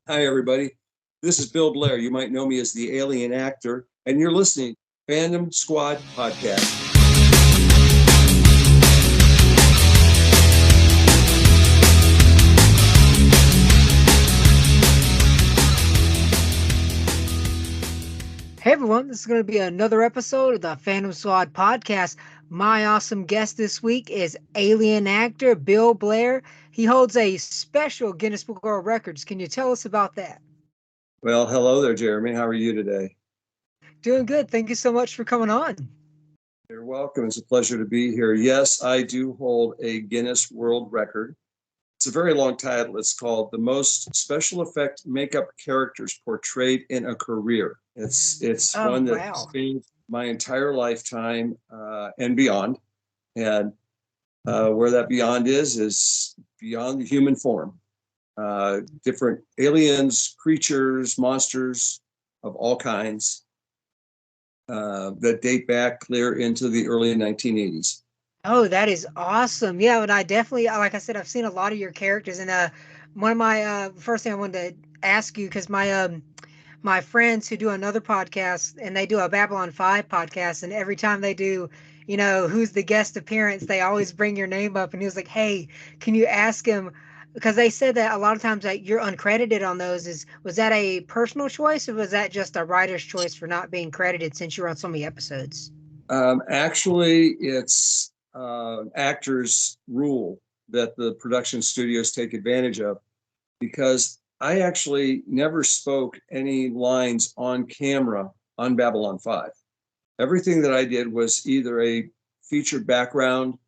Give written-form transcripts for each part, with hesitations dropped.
Hi, everybody. This is Bill Blair. You might know me as the alien actor, and you're listening to Fandom Squad Podcast. Hey everyone, this is going to be another episode of the Phantom Squad podcast. My awesome guest this week is alien actor Bill Blair. He holds a special Guinness Book of World Records. Can you tell us about that? Well, hello there, Jeremy. How are you today? Doing good. Thank you so much for coming on. You're welcome. It's a pleasure to be here. Yes, I do hold a Guinness World Record. It's a very long title. It's called The Most Special Effect Makeup Characters Portrayed in a Career. It's Oh, one that wow. spans my entire lifetime and beyond. And where that beyond is beyond the human form. Different aliens, creatures, monsters of all kinds that date back clear into the early 1980s. Oh, that is awesome. Yeah, and I definitely, like I said, I've seen a lot of your characters. And one of my first thing I wanted to ask you, because my friends who do another podcast and they do a Babylon 5 podcast, and every time they do, who's the guest appearance, they always bring your name up, and he was like, hey, can you ask him, because they said that a lot of times that you're uncredited on those. Was that a personal choice, or was that just a writer's choice for not being credited since you were on so many episodes? Actually, it's actors' rule that the production studios take advantage of because I actually never spoke any lines on camera on Babylon 5. Everything that I did was either a featured background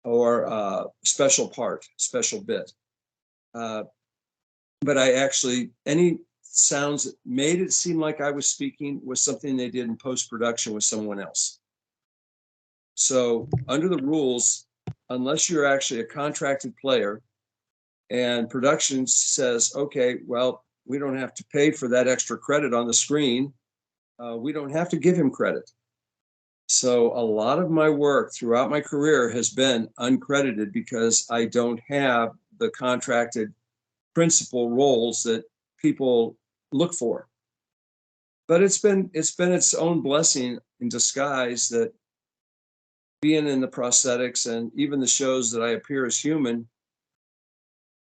or a special part, special bit. Uh, but I actually, any sounds that made it seem like I was speaking was something they did in post production with someone else. So, under the rules, unless you're actually a contracted player and production says, okay, well, we don't have to pay for that extra credit on the screen, we don't have to give him credit. So a lot of my work throughout my career has been uncredited because I don't have the contracted principal roles that people look for. But it's been its own blessing in disguise that being in the prosthetics and even the shows that I appear as human,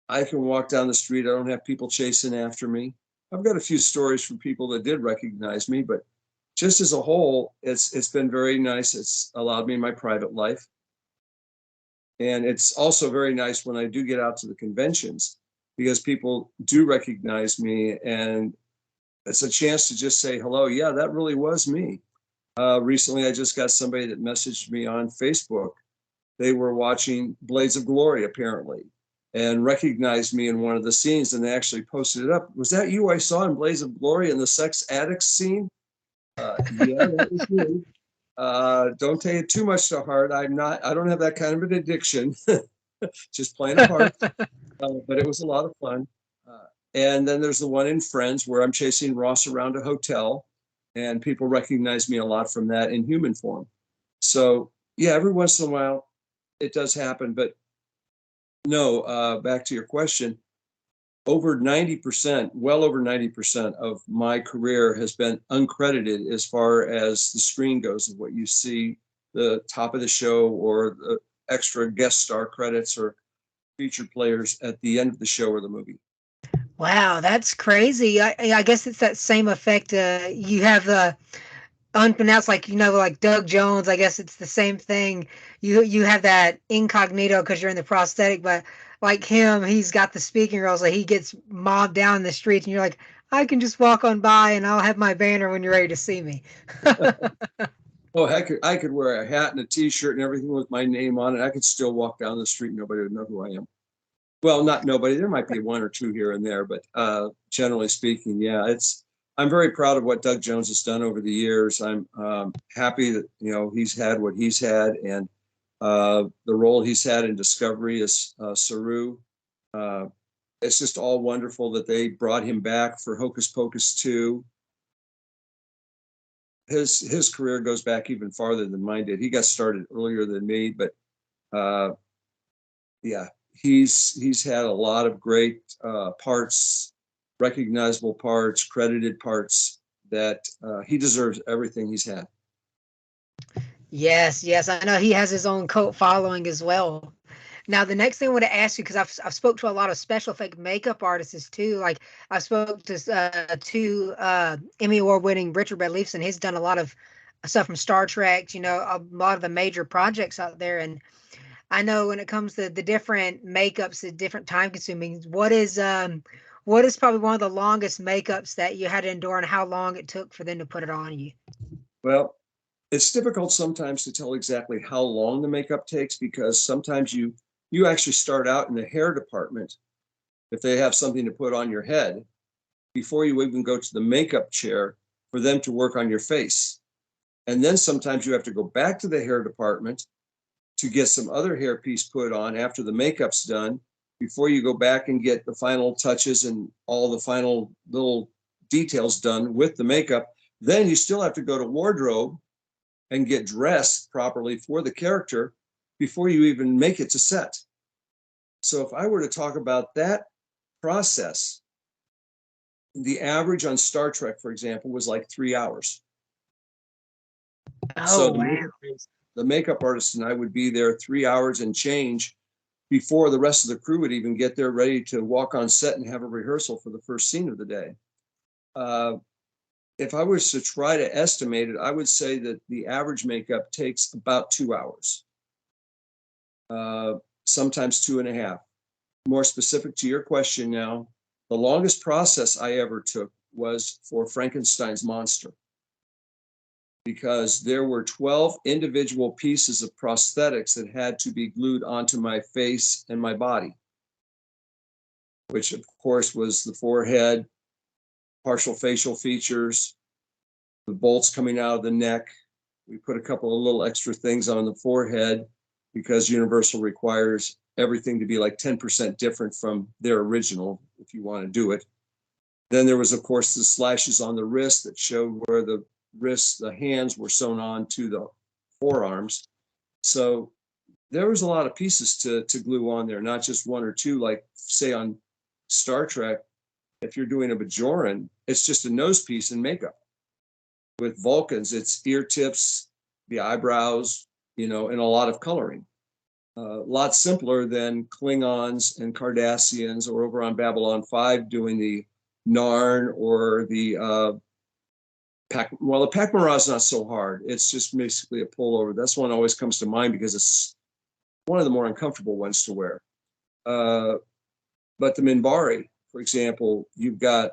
I can walk down the street. I don't have people chasing after me. I've got a few stories from people that did recognize me, but just as a whole, it's been very nice. It's allowed me my private life. And it's also very nice when I do get out to the conventions because people do recognize me and it's a chance to just say hello. Yeah, that really was me. Recently, I just got somebody that messaged me on Facebook. They were watching Blades of Glory, apparently, and recognized me in one of the scenes, and they actually posted it up. Was that you I saw in Blades of Glory in the sex addicts scene? Yeah, that was me. Don't take it too much to heart. I don't have that kind of an addiction, just playing a part. But it was a lot of fun. And then there's the one in Friends where I'm chasing Ross around a hotel, and people recognize me a lot from that in human form. So yeah, every once in a while it does happen. But no, back to your question, over 90%, well over 90% of my career has been uncredited as far as the screen goes of what you see, the top of the show or the extra guest star credits or featured players at the end of the show or the movie. Wow, that's crazy. I guess it's that same effect. You have the unpronounced, like, like Doug Jones. I guess it's the same thing. You have that incognito because you're in the prosthetic, but like him, he's got the speaking role, so he gets mobbed down in the streets, and you're like, I can just walk on by, and I'll have my banner when you're ready to see me. Oh, I could wear a hat and a T-shirt and everything with my name on it. I could still walk down the street. Nobody would know who I am. Well, not nobody. There might be one or two here and there, but generally speaking, yeah, it's. I'm very proud of what Doug Jones has done over the years. I'm happy that he's had what he's had, and the role he's had in Discovery as Saru. Uh, it's just all wonderful that they brought him back for Hocus Pocus 2. His career goes back even farther than mine did. He got started earlier than me, but uh, yeah, he's had a lot of great parts recognizable parts, credited parts, that he deserves everything he's had. Yes, yes, I know he has his own cult following as well. Now, the next thing I want to ask you, because I've spoke to a lot of special effect makeup artists too. Like I spoke to Emmy Award winning Richard Bedleafson. He's done a lot of stuff from Star Trek. You know, a lot of the major projects out there. And I know when it comes to the different makeups, the different time consuming. What is probably one of the longest makeups that you had to endure, and how long it took for them to put it on you? Well, it's difficult sometimes to tell exactly how long the makeup takes, because sometimes you actually start out in the hair department, if they have something to put on your head, before you even go to the makeup chair for them to work on your face. And then sometimes you have to go back to the hair department to get some other hair piece put on after the makeup's done, before you go back and get the final touches and all the final little details done with the makeup. Then you still have to go to wardrobe and get dressed properly for the character before you even make it to set. So if I were to talk about that process, the average on Star Trek, for example, was like 3 hours. So Oh wow. the makeup artist and I would be there 3 hours and change before the rest of the crew would even get there ready to walk on set and have a rehearsal for the first scene of the day. If I was to try to estimate it, I would say that the average makeup takes about 2 hours, sometimes 2.5. More specific to your question now, the longest process I ever took was for Frankenstein's monster, because there were 12 individual pieces of prosthetics that had to be glued onto my face and my body, which of course was the forehead, partial facial features, the bolts coming out of the neck. We put a couple of little extra things on the forehead because Universal requires everything to be like 10% different from their original if you want to do it. Then there was, of course, the slashes on the wrist that showed where the wrists, the hands were sewn on to the forearms. So there was a lot of pieces to glue on there, not just one or two, like say on Star Trek, if you're doing a Bajoran, it's just a nose piece and makeup. With Vulcans, it's ear tips, the eyebrows, and a lot of coloring. A lot simpler than Klingons and Cardassians, or over on Babylon 5 doing the Narn or the the Pac-Mara is not so hard. It's just basically a pullover. That's one that always comes to mind because it's one of the more uncomfortable ones to wear. But the Minbari, for example, you've got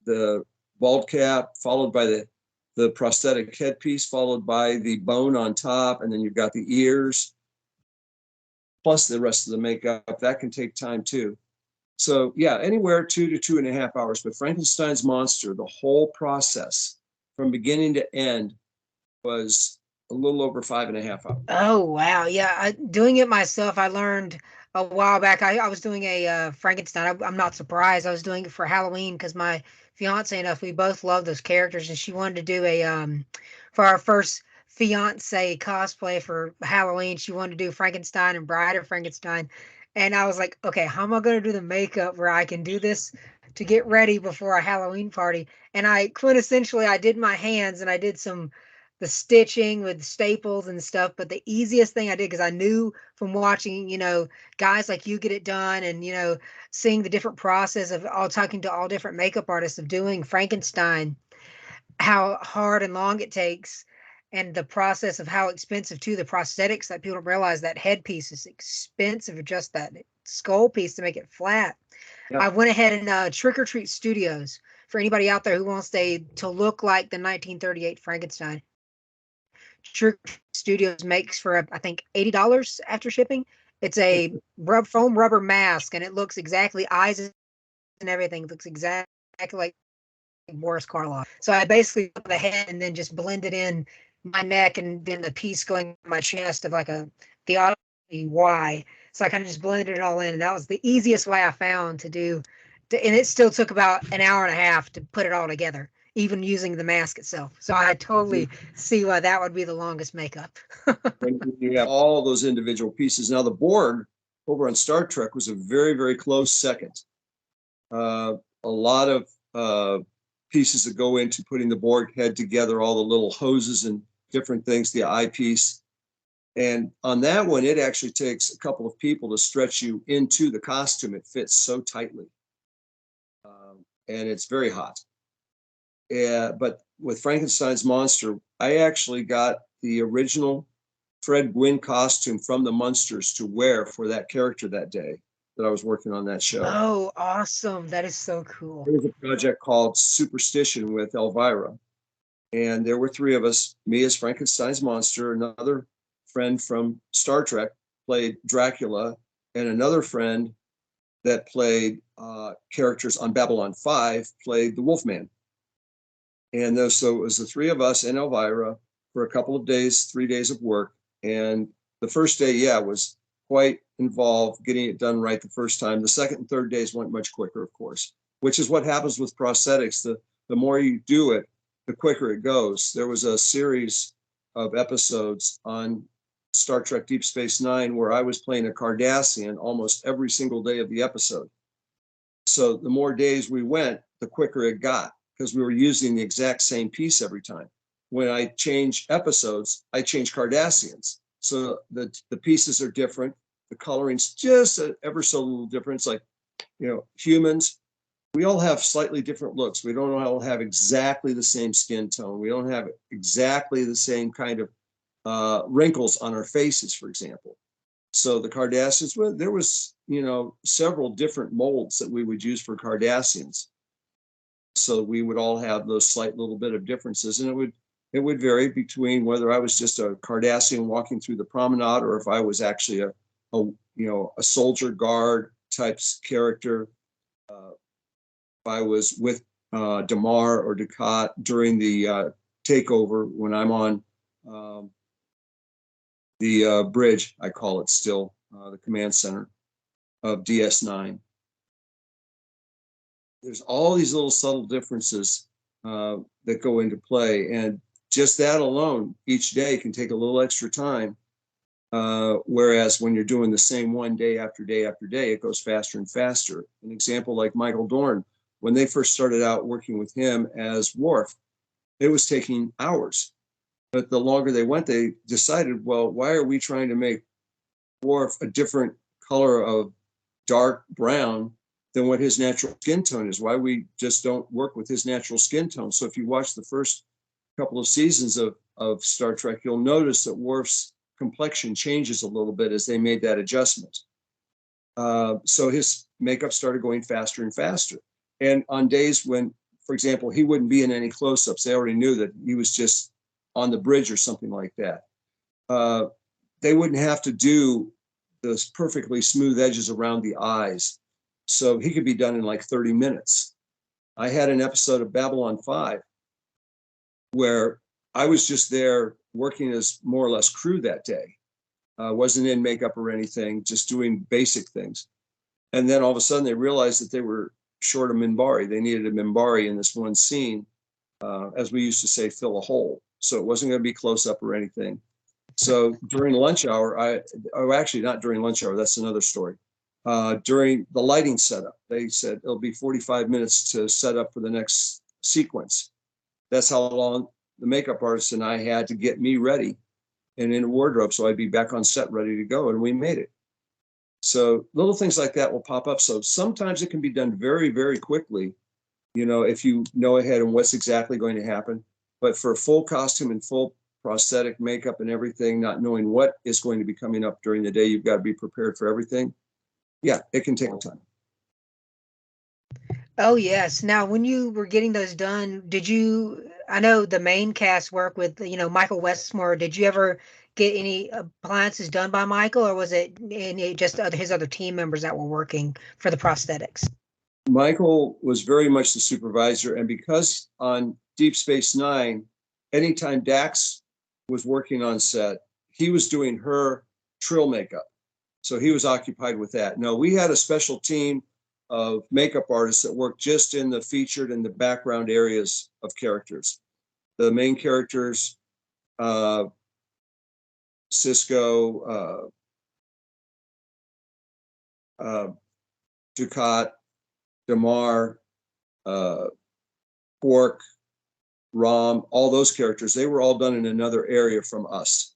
the bald cap followed by the prosthetic headpiece, followed by the bone on top, and then you've got the ears, plus the rest of the makeup. That can take time too. So yeah, anywhere 2 to 2.5 hours. But Frankenstein's monster, the whole process from beginning to end was a little over 5.5 hours. Oh wow, yeah. Doing it myself, I learned a while back. I was doing a Frankenstein. I'm not surprised. I was doing it for Halloween because my fiance and us, we both love those characters, and she wanted to do a for our first fiance cosplay for Halloween. She wanted to do Frankenstein and Bride of Frankenstein, and I was like, okay, how am I going to do the makeup where I can do this to get ready before a Halloween party? And I quintessentially I did my hands and I did some the stitching with staples and stuff. But the easiest thing I did, because I knew from watching, guys like you get it done, and, seeing the different process of all talking to all different makeup artists of doing Frankenstein, how hard and long it takes, and the process of how expensive too, the prosthetics that people don't realize that headpiece is expensive, just that skull piece to make it flat. Yeah. I went ahead and Trick or Treat Studios, for anybody out there who wants to look like the 1938 Frankenstein. Trick Studios makes for I think $80 after shipping. It's a foam rubber mask, and it looks exactly eyes and everything. It looks exactly like Boris Karloff. So I basically took the head and then just blended in my neck, and then the piece going on my chest of like the Y. So I kind of just blended it all in, and that was the easiest way I found to do. And it still took about an hour and a half to put it all together, even using the mask itself. So I totally see why that would be the longest makeup. When you have all those individual pieces. Now the Borg over on Star Trek was a very, very close second. A a lot of pieces that go into putting the board head together, all the little hoses and different things, the eyepiece. And on that one, it actually takes a couple of people to stretch you into the costume. It fits so tightly. And it's very hot. But with Frankenstein's monster, I actually got the original Fred Gwynn costume from the Munsters to wear for that character that day that I was working on that show. Oh, awesome. That is so cool. There was a project called Superstition with Elvira. And there were three of us, me as Frankenstein's monster, another friend from Star Trek played Dracula, and another friend that played characters on Babylon 5 played the Wolfman. And so it was the three of us and Elvira for a couple of days, 3 days of work. And the first day, was quite involved getting it done right the first time. The second and third days went much quicker, of course, which is what happens with prosthetics. The more you do it, the quicker it goes. There was a series of episodes on Star Trek Deep Space Nine where I was playing a Cardassian almost every single day of the episode. So the more days we went, the quicker it got, because we were using the exact same piece every time. When I change episodes, I change Cardassians. So the pieces are different. The coloring's just ever so little different. It's like, humans, we all have slightly different looks. We don't all have exactly the same skin tone. We don't have exactly the same kind of wrinkles on our faces, for example. So the Cardassians, well, there was, several different molds that we would use for Cardassians. So we would all have those slight little bit of differences, and it would vary between whether I was just a Cardassian walking through the promenade or if I was actually a soldier guard type character. If I was with Damar or Ducat during the takeover when I'm on the bridge, I call it still, the command center of DS9. There's all these little subtle differences that go into play. And just that alone, each day can take a little extra time. Whereas when you're doing the same one day after day after day, it goes faster and faster. An example like Michael Dorn, when they first started out working with him as Worf, it was taking hours. But the longer they went, they decided, well, why are we trying to make Worf a different color of dark brown than what his natural skin tone is? Why we just don't work with his natural skin tone? So if you watch the first couple of seasons of Star Trek, you'll notice that Worf's complexion changes a little bit as they made that adjustment. So his makeup started going faster and faster. And on days when, for example, he wouldn't be in any close-ups, they already knew that he was just on the bridge or something like that. They wouldn't have to do those perfectly smooth edges around the eyes. So he could be done in like 30 minutes. I had an episode of Babylon 5 where I was just there working as more or less crew that day. Wasn't in makeup or anything, just doing basic things. And then all of a sudden they realized that they were short of Minbari. They needed a Minbari in this one scene, as we used to say, fill a hole. So it wasn't going to be close up or anything. So during lunch hour, actually not during lunch hour, that's another story. During the lighting setup, they said it'll be 45 minutes to set up for the next sequence. That's how long the makeup artist and I had to get me ready and in a wardrobe so I'd be back on set ready to go, and we made it. So little things like that will pop up. So sometimes it can be done very, very quickly, if you know ahead of what's exactly going to happen. But for full costume and full prosthetic makeup and everything, not knowing what is going to be coming up during the day, you've got to be prepared for everything. Yeah, it can take time. Oh yes. Now, when you were getting those done, I know the main cast work with, Michael Westmore. Did you ever get any appliances done by Michael, or was it just his other team members that were working for the prosthetics? Michael was very much the supervisor. And because on Deep Space Nine, anytime Dax was working on set, he was doing her Trill makeup. So he was occupied with that. No, we had a special team of makeup artists that worked just in the featured and the background areas of characters. The main characters, Cisco, Ducat, Damar, uh, Quark, Rom, all those characters, they were all done in another area from us.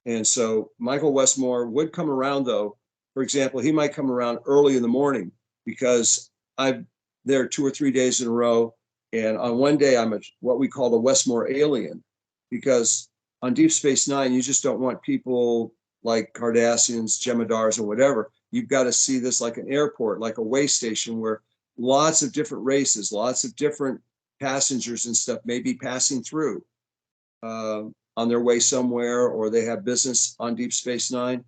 And so Michael Westmore would come around, though. For example, he might come around early in the morning because I'm there 2 or 3 days in a row. And on one day, I'm what we call a Westmore alien, because on Deep Space Nine, you just don't want people like Cardassians, Jemadars, or whatever. You've got to see this like an airport, like a way station where lots of different races, lots of different passengers and stuff may be passing through on their way somewhere, or they have business on Deep Space Nine.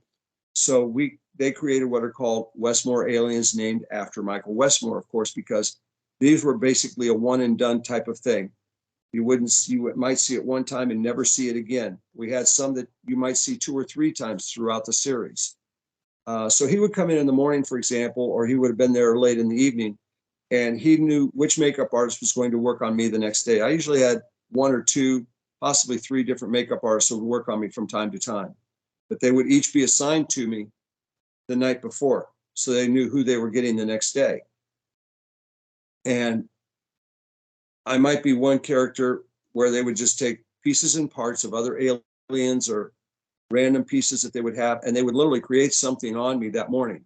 So they created what are called Westmore aliens, named after Michael Westmore, of course, because these were basically a one and done type of thing. You might see it one time and never see it again. We had some that you might see 2 or 3 times throughout the series. So he would come in the morning, for example, or he would have been there late in the evening, and he knew which makeup artist was going to work on me the next day. I usually had 1 or 2, possibly 3 different makeup artists who would work on me from time to time, but they would each be assigned to me the night before, so they knew who they were getting the next day. And I might be one character where they would just take pieces and parts of other aliens or random pieces that they would have, and they would literally create something on me that morning.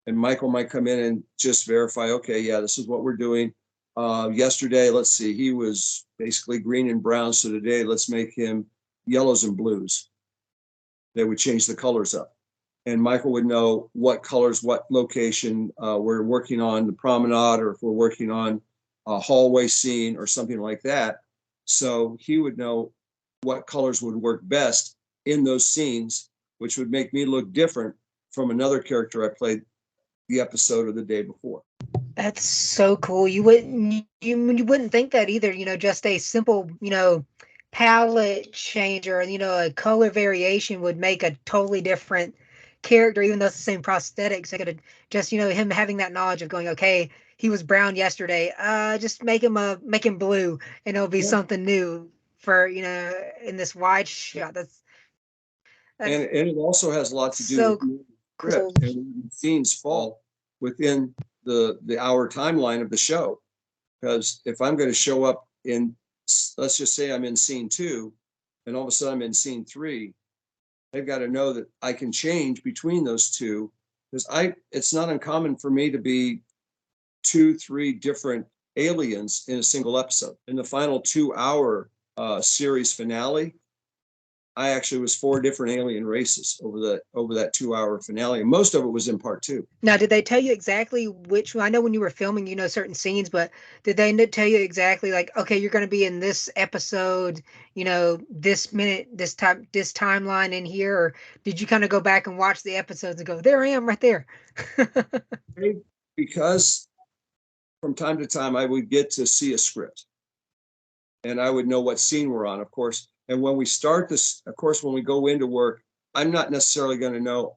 And Michael might come in and just verify, okay, yeah, this is what we're doing. Yesterday, let's see, he was basically green and brown, so today let's make him yellows and blues. They would change the colors up. And Michael would know what colors, what location we're working on, the promenade, or if we're working on a hallway scene or something like that. So he would know what colors would work best in those scenes, which would make me look different from another character I played the episode or the day before. That's so cool. You wouldn't think that either, just a simple, palette change, or, a color variation would make a totally different character, even though it's the same prosthetics. I could have just, him having that knowledge of going, okay, he was brown yesterday. Just make him blue, and it'll be Yeah. something new for, in this wide shot. That's And it also has a lot to do with so the cool. script, and the scenes fall within the hour timeline of the show. Because if I'm going to show up in, let's just say I'm in scene 2, and all of a sudden I'm in scene 3, they've got to know that I can change between those two, because it's not uncommon for me to be 2, 3 different aliens in a single episode. In the final 2-hour series finale, I actually was 4 different alien races over that 2-hour finale, and most of it was in part 2. Now, did they tell you exactly which one? I know when you were filming, certain scenes, but did they tell you exactly, like, okay, you're going to be in this episode, this minute, this time, this timeline in here, or did you kind of go back and watch the episodes and go, there I am right there? Because from time to time I would get to see a script, and I would know what scene we're on, of course. And when we start this, of course, when we go into work, I'm not necessarily going to know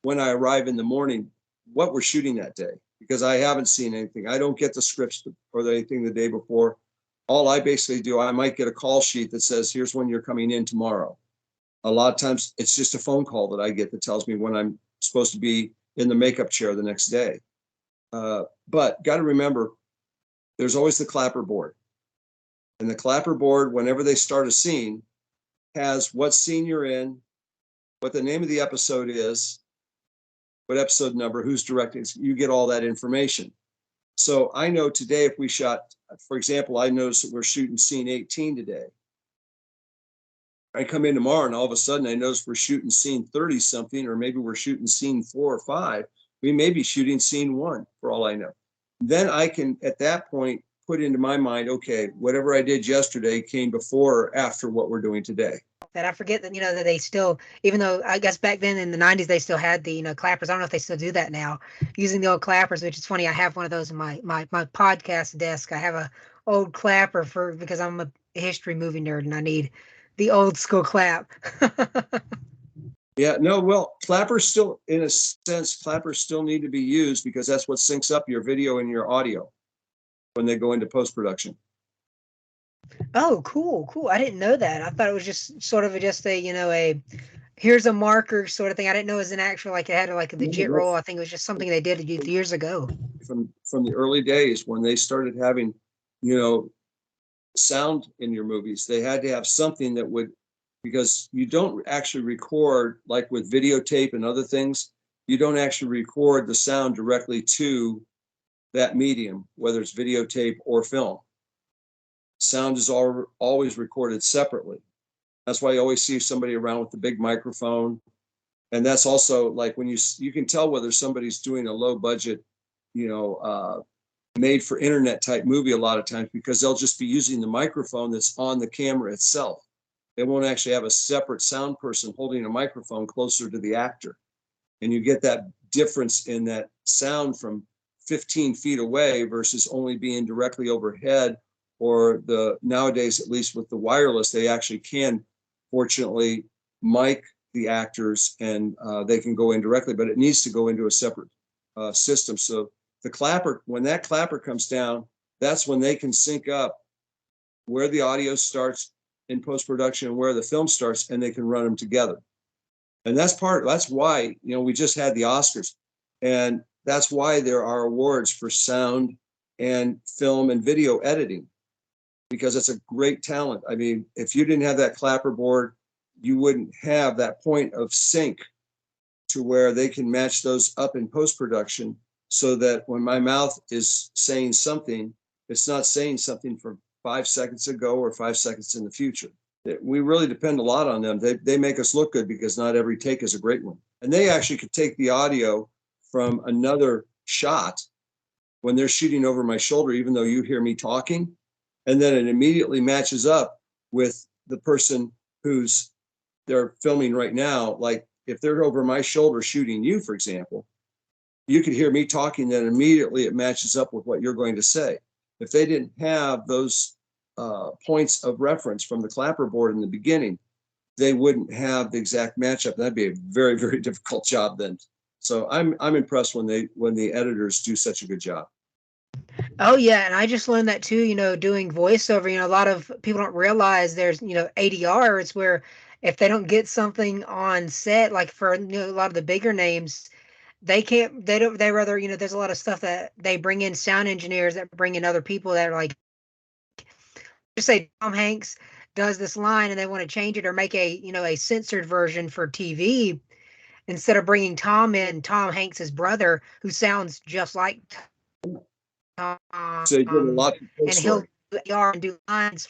when I arrive in the morning what we're shooting that day, because I haven't seen anything. I don't get the scripts or anything the day before. All I basically do, I might get a call sheet that says, here's when you're coming in tomorrow. A lot of times it's just a phone call that I get that tells me when I'm supposed to be in the makeup chair the next day. But got to remember, there's always the clapper board. And the clapper board, whenever they start a scene, has what scene you're in, what the name of the episode is, what episode number, who's directing. You get all that information. So I know today, if we shot, for example, I noticed that we're shooting scene 18 today. I come in tomorrow and all of a sudden I notice we're shooting scene 30 something, or maybe we're shooting scene 4 or 5. We may be shooting scene 1 for all I know. Then I can, at that point, put into my mind, okay, whatever I did yesterday came before or after what we're doing today. That I forget that, that they still, even though I guess back then in the 90s they still had the, clappers. I don't know if they still do that now, using the old clappers, which is funny. I have one of those in my podcast desk. I have a old clapper because I'm a history movie nerd and I need the old school clap. Yeah, no, well, clappers still, in a sense, clappers still need to be used, because that's what syncs up your video and your audio when they go into post-production. Oh, cool. I didn't know that. I thought it was just sort of just a, here's a marker sort of thing. I didn't know it was an actual, like it had like a legit No, role. I think it was just something they did years ago. from the early days when they started having, you know, sound in your movies, they had to have something that would, because you don't actually record like with videotape and other things, you don't actually record the sound directly to that medium, whether it's videotape or film. Sound is always recorded separately. That's why you always see somebody around with the big microphone. And that's also like when you can tell whether somebody's doing a low budget, you know, made for internet type movie a lot of times, because they'll just be using the microphone that's on the camera itself. They won't actually have a separate sound person holding a microphone closer to the actor. And you get that difference in that sound from 15 feet away versus only being directly overhead, or the nowadays, at least with the wireless, they actually can fortunately mic the actors, and they can go in directly, but it needs to go into a separate system. So the clapper, when that clapper comes down, that's when they can sync up where the audio starts in post-production and where the film starts, and they can run them together. And that's why, you know, we just had the Oscars, and that's why there are awards for sound and film and video editing, because it's a great talent. I mean, if you didn't have that clapperboard, you wouldn't have that point of sync to where they can match those up in post-production, so that when my mouth is saying something, it's not saying something from 5 seconds ago or 5 seconds in the future. We really depend a lot on them. They make us look good, because not every take is a great one. And they actually could take the audio from another shot when they're shooting over my shoulder, even though you hear me talking, and then it immediately matches up with the person who's they're filming right now. Like if they're over my shoulder shooting you, for example, you could hear me talking, then immediately it matches up with what you're going to say. If they didn't have those points of reference from the clapperboard in the beginning, they wouldn't have the exact matchup. That'd be a very, very difficult job then. So I'm impressed when the editors do such a good job. Oh yeah, and I just learned that too, doing voiceover. A lot of people don't realize there's, ADR. It's where if they don't get something on set, like for a lot of the bigger names, they can't they don't they rather, there's a lot of stuff that they bring in sound engineers that bring in other people that are like, just say Tom Hanks does this line and they want to change it or make a censored version for TV, instead of bringing Tom in, Tom Hanks's brother, who sounds just like So you did a Tom, lot to post and for he'll it. do AR and do lines.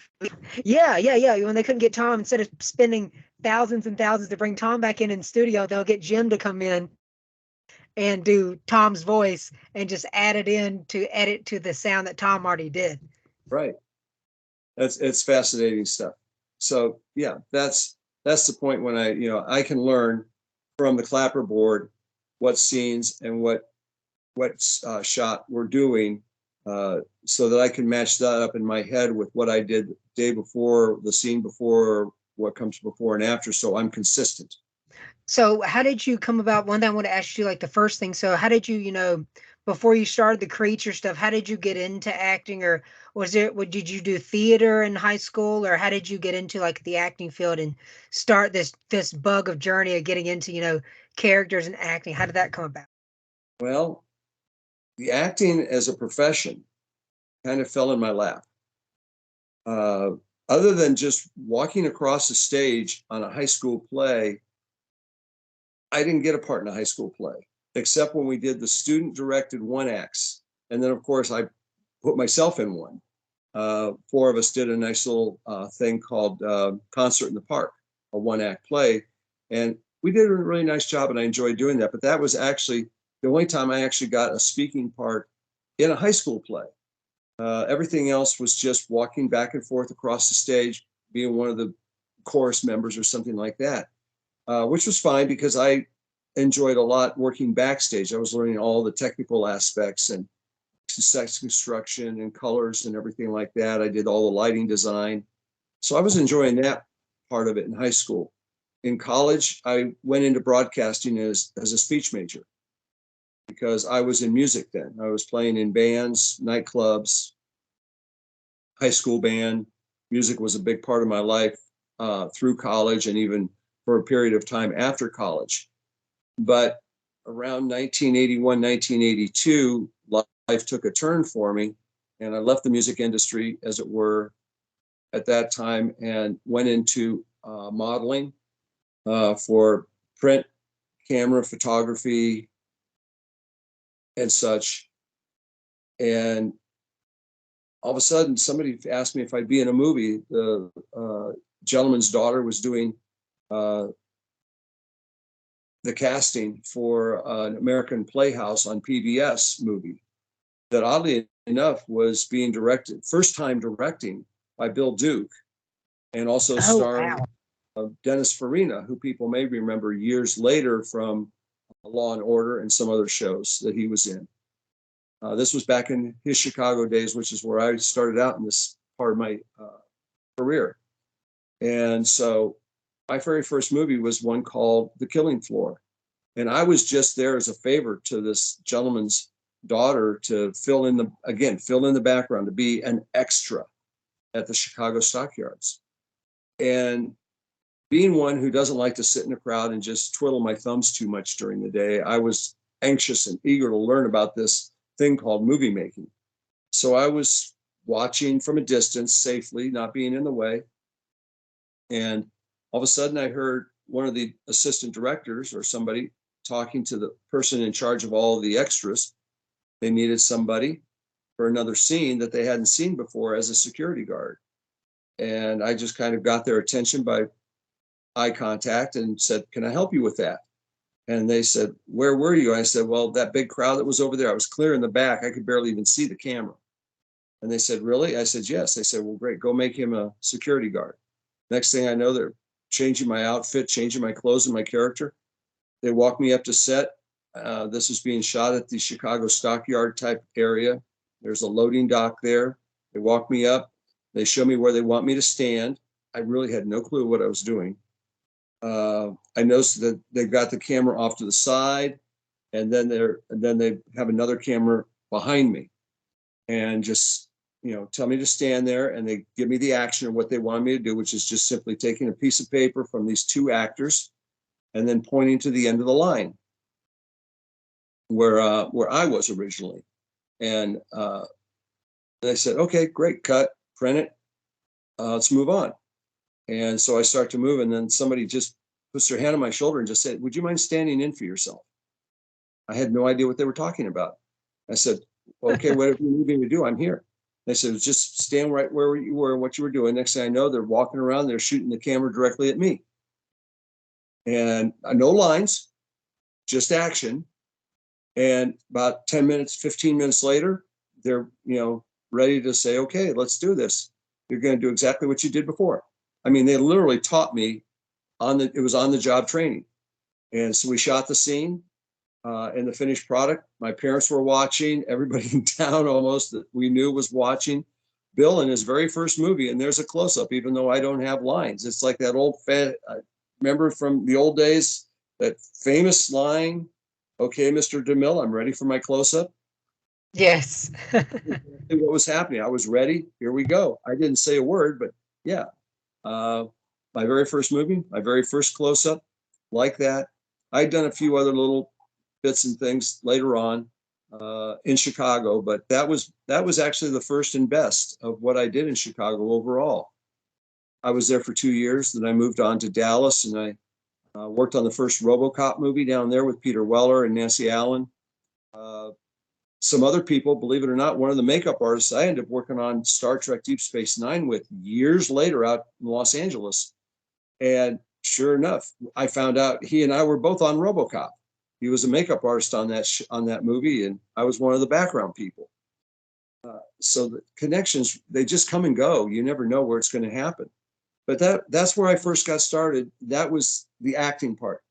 Yeah, yeah, yeah. When they couldn't get Tom, instead of spending thousands and thousands to bring Tom back in studio, they'll get Jim to come in and do Tom's voice and just add it in to edit to the sound that Tom already did. Right. It's fascinating stuff. So yeah, that's the point when I can learn from the clapperboard what scenes and what shot we're doing, so that I can match that up in my head with what I did the day before, the scene before, what comes before and after. So I'm consistent. So how did you come about? One thing I want to ask you, like the first thing. So how did you, before you started the creature stuff, how did you get into acting, or did you do theater in high school, or how did you get into like the acting field and start this bug of journey of getting into, characters and acting? How did that come about? Well, the acting as a profession kind of fell in my lap. Uh, Other than just walking across the stage on a high school play, I didn't get a part in a high school play, except when we did the student directed one acts. And then, of course, I put myself in one. Four of us did a nice little thing called Concert in the Park, a one act play. And we did a really nice job, and I enjoyed doing that. But that was actually the only time I actually got a speaking part in a high school play. Everything else was just walking back and forth across the stage, being one of the chorus members or something like that, which was fine because I enjoyed a lot working backstage. I was learning all the technical aspects and sex construction and colors and everything like that. I did all the lighting design. So I was enjoying that part of it in high school. In college, I went into broadcasting as a speech major because I was in music then. I was playing in bands, nightclubs, high school band. Music was a big part of my life through college and even for a period of time after college. But around 1981, 1982, life took a turn for me, and I left the music industry, as it were, at that time, and went into modeling for print, camera, photography, and such. And all of a sudden, somebody asked me if I'd be in a movie. The gentleman's daughter was doing the casting for an American Playhouse on PBS movie that, oddly enough, was being directed, first time directing, by Bill Duke, and also Oh, starring wow. Dennis Farina, who people may remember years later from Law and Order and some other shows that he was in. This was back in his Chicago days, which is where I started out in this part of my career. And so my very first movie was one called The Killing Floor. And I was just there as a favor to this gentleman's daughter to fill in the background, to be an extra at the Chicago Stockyards. And being one who doesn't like to sit in a crowd and just twiddle my thumbs too much during the day, I was anxious and eager to learn about this thing called movie making. So I was watching from a distance safely, not being in the way. And all of a sudden I heard one of the assistant directors or somebody talking to the person in charge of all of the extras. They needed somebody for another scene that they hadn't seen before as a security guard. And I just kind of got their attention by eye contact and said, "Can I help you with that?" And they said, "Where were you?" I said, "Well, that big crowd that was over there, I was clear in the back. I could barely even see the camera." And they said, "Really?" I said, "Yes." They said, "Well, great. Go make him a security guard." Next thing I know, they're changing my outfit, changing my clothes and my character. They walked me up to set. This was being shot at the Chicago Stockyard type area. There's a loading dock there. They walked me up. They show me where they want me to stand. I really had no clue what I was doing. I noticed that they've got the camera off to the side, and then they have another camera behind me, and just tell me to stand there, and they give me the action of what they want me to do, which is just simply taking a piece of paper from these two actors, and then pointing to the end of the line where I was originally, and they said, "Okay, great, cut, print it, let's move on." And so I start to move, and then somebody just puts their hand on my shoulder and just said, "Would you mind standing in for yourself?" I had no idea what they were talking about. I said, "Okay, whatever you need me to do, I'm here." They said, "Just stand right where you were and what you were doing." Next thing I know, they're walking around, they're shooting the camera directly at me. And no lines, just action. And about 10 minutes, 15 minutes later, they're, ready to say, "Okay, let's do this. You're going to do exactly what you did before." I mean, they literally taught me it was on the job training. And so we shot the scene and the finished product. My parents were watching, everybody in town almost that we knew was watching. Bill in his very first movie, and there's a close-up, even though I don't have lines. It's like that remember from the old days, that famous line, "Okay, Mr. DeMille, I'm ready for my close-up." Yes. What was happening? I was ready. Here we go. I didn't say a word, but yeah. Uh, my very first movie, my very first close-up, like that. I'd done a few other little bits and things later on in Chicago, but that was actually the first and best of what I did in Chicago overall. I was there for 2 years. Then I moved on to Dallas, and I worked on the first RoboCop movie down there with Peter Weller and Nancy Allen. Uh, some other people, believe it or not, one of the makeup artists I ended up working on Star Trek Deep Space Nine with years later out in Los Angeles. And sure enough, I found out he and I were both on RoboCop. He was a makeup artist on that movie, and I was one of the background people. So the connections, they just come and go. You never know where it's going to happen. But that's where I first got started. That was the acting part.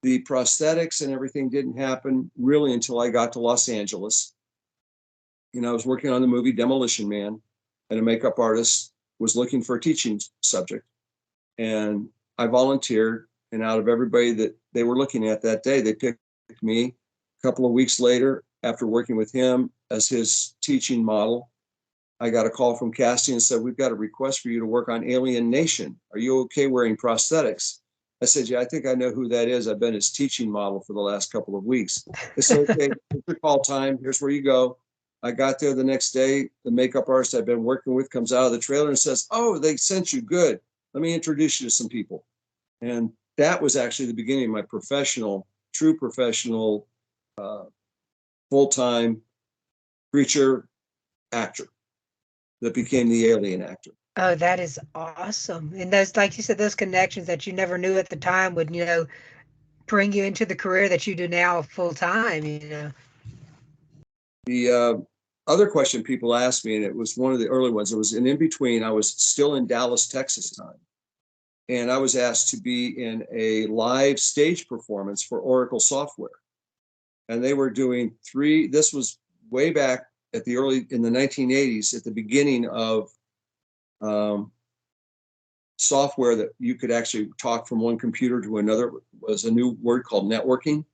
The prosthetics and everything didn't happen really until I got to Los Angeles. I was working on the movie Demolition Man, and a makeup artist was looking for a teaching subject. And I volunteered, and out of everybody that they were looking at that day, they picked me. A couple of weeks later, after working with him as his teaching model, I got a call from casting and said, "We've got a request for you to work on Alien Nation. Are you okay wearing prosthetics?" I said, yeah, I think I know who that is. I've been his teaching model for the last couple of weeks. They said, okay, here's your call time. Here's where you go. I got there the next day. The makeup artist I've been working with comes out of the trailer and says, oh, they sent you. Good. Let me introduce you to some people. And that was actually the beginning of my true professional, full-time creature actor that became the alien actor. Oh, that is awesome. And those, like you said, those connections that you never knew at the time would, bring you into the career that you do now full time. The other question people asked me, and it was one of the early ones, it was an in between. I was still in Dallas, Texas time. And I was asked to be in a live stage performance for Oracle software. And they were doing this was way back in the 1980s, at the beginning of software that you could actually talk from one computer to another. Was a new word called networking.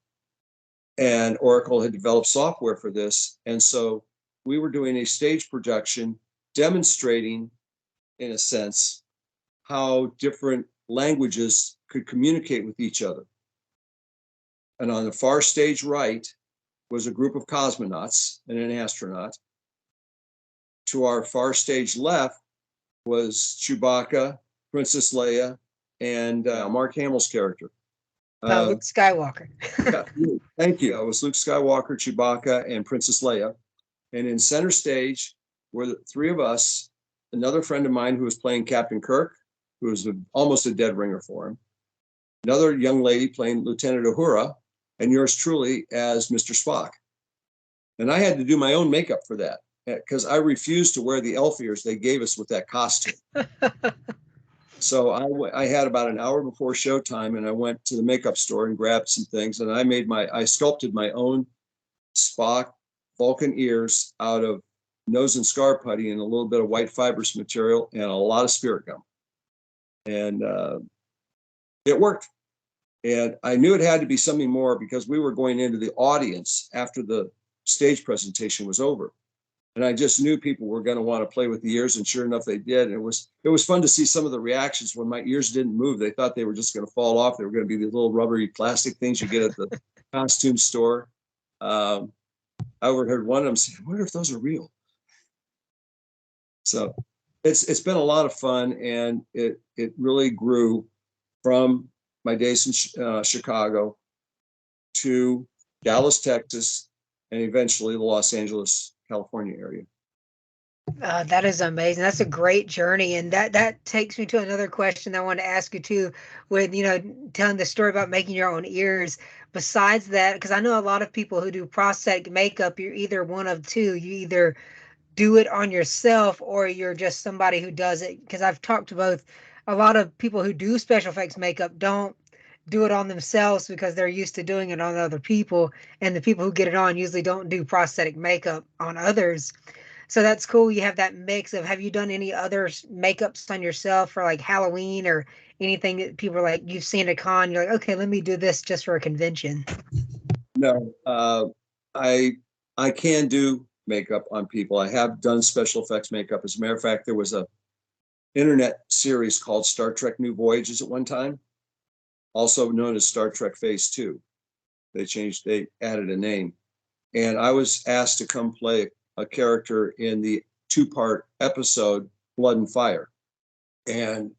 And Oracle had developed software for this. And so we were doing a stage production demonstrating, in a sense, how different languages could communicate with each other. And on the far stage right was a group of cosmonauts and an astronaut. To our far stage left was Chewbacca, Princess Leia, and Mark Hamill's character. Luke Skywalker. Yeah, thank you. I was Luke Skywalker, Chewbacca, and Princess Leia. And in center stage were the three of us, another friend of mine who was playing Captain Kirk, who was almost a dead ringer for him, another young lady playing Lieutenant Uhura, and yours truly as Mr. Spock. And I had to do my own makeup for that because I refused to wear the elf ears they gave us with that costume. So I had about an hour before showtime, and I went to the makeup store and grabbed some things, and I sculpted my own Spock Vulcan ears out of nose and scar putty and a little bit of white fibrous material and a lot of spirit gum. And it worked. And I knew it had to be something more because we were going into the audience after the stage presentation was over. And I just knew people were going to want to play with the ears, and sure enough, they did. And it was fun to see some of the reactions when my ears didn't move. They thought they were just going to fall off. They were going to be these little rubbery plastic things you get at the costume store. I overheard one of them say, "I wonder if those are real." So it's been a lot of fun, and it really grew from my days in Chicago to Dallas, Texas, and eventually the Los Angeles, California area. That is amazing. That's a great journey, and that takes me to another question I want to ask you too. With telling the story about making your own ears. Besides that, because I know a lot of people who do prosthetic makeup, you're either one of two. You either do it on yourself or you're just somebody who does it. Because I've talked to both. A lot of people who do special effects makeup don't do it on themselves because they're used to doing it on other people, and the people who get it on usually don't do prosthetic makeup on others. So that's cool. You have that mix of, have you done any other makeups on yourself for like Halloween or anything that people are like, you've seen at a con, you're like, okay, let me do this just for a convention? No, I can do makeup on people. I have done special effects makeup. As a matter of fact, there was a internet series called Star Trek New Voyages at one time, also known as Star Trek Phase 2. They added a name. And I was asked to come play a character in the 2-part episode, Blood and Fire. And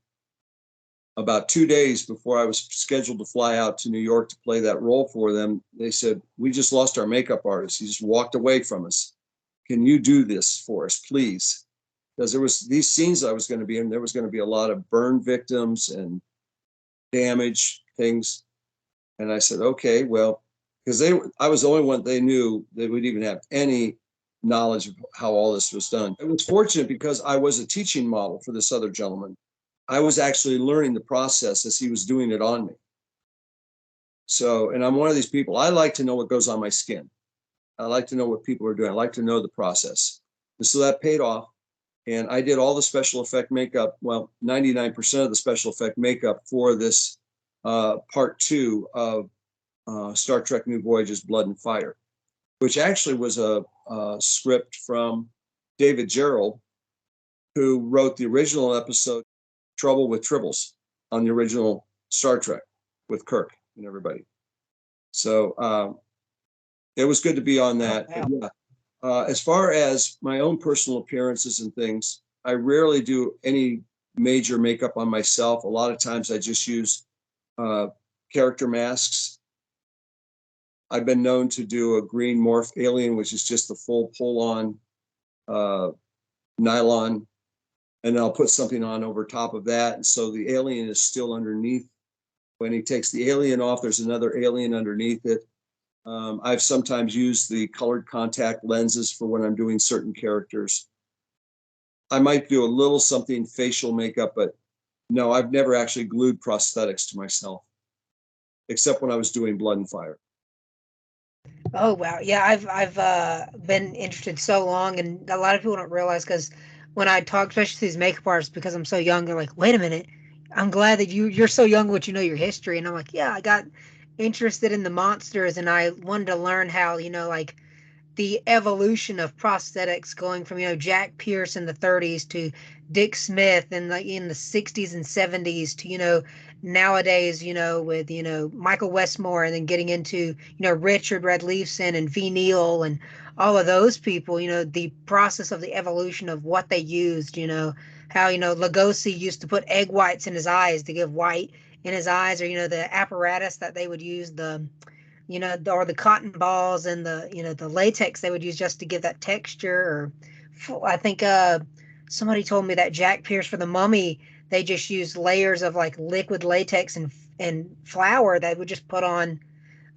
about 2 days before I was scheduled to fly out to New York to play that role for them, they said, "We just lost our makeup artist. He just walked away from us. Can you do this for us, please?" Because there was these scenes I was going to be in. There was going to be a lot of burn victims and damage things. And I said, okay, well, because I was the only one they knew that would even have any knowledge of how all this was done. It was fortunate because I was a teaching model for this other gentleman. I was actually learning the process as he was doing it on me. So, and I'm one of these people, I like to know what goes on my skin. I like to know what people are doing. I like to know the process. And so that paid off. And I did all the special effect makeup, well, 99% of the special effect makeup for this part 2 of Star Trek New Voyages, Blood and Fire, which actually was a script from David Gerrold, who wrote the original episode, Trouble with Tribbles, on the original Star Trek. with Kirk and everybody. So it was good to be on Oh, that. wow. But yeah, as far as my own personal appearances and things, I rarely do any major makeup on myself. A lot of times I just use character masks. I've been known to do a green morph alien, which is just the full pull-on nylon, and I'll put something on over top of that. And so the alien is still underneath. When he takes the alien off, there's another alien underneath it. I've sometimes used the colored contact lenses for when I'm doing certain characters. I might do a little something facial makeup, but no, I've never actually glued prosthetics to myself, except when I was doing Blood and Fire. Oh wow, yeah, I've been interested so long, and a lot of people don't realize because when I talk, especially to these makeup artists, because I'm so young, they're like, "Wait a minute, I'm glad that you're so young, but you know your history." And I'm like, "Yeah, I got interested in the monsters, and I wanted to learn how, like the evolution of prosthetics going from Jack Pierce in the 30s to Dick Smith in the 60s and 70s to nowadays with Michael Westmore, and then getting into Richard Redleifson and V Neil and all of those people, the process of the evolution of what they used, how Lugosi used to put egg whites in his eyes to give white in his eyes, or the apparatus that they would use, or the cotton balls and the latex they would use just to give that texture. Or I think somebody told me that Jack Pierce for the Mummy, they just used layers of like liquid latex and flour they would just put on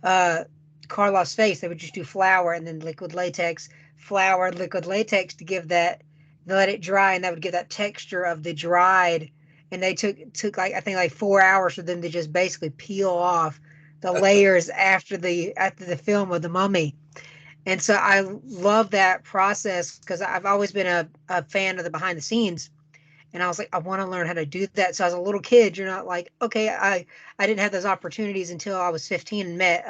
uh, Carlos' face. They would just do flour and then liquid latex, flour, liquid latex to give that. They let it dry, and that would give that texture of the dried. And they took like I think like 4 hours for them to just basically peel off the layers after the film of the Mummy. And so I love that process because I've always been a fan of the behind the scenes, and I was like, I want to learn how to do that. So as a little kid, you're not like, okay, I didn't have those opportunities until I was 15 and met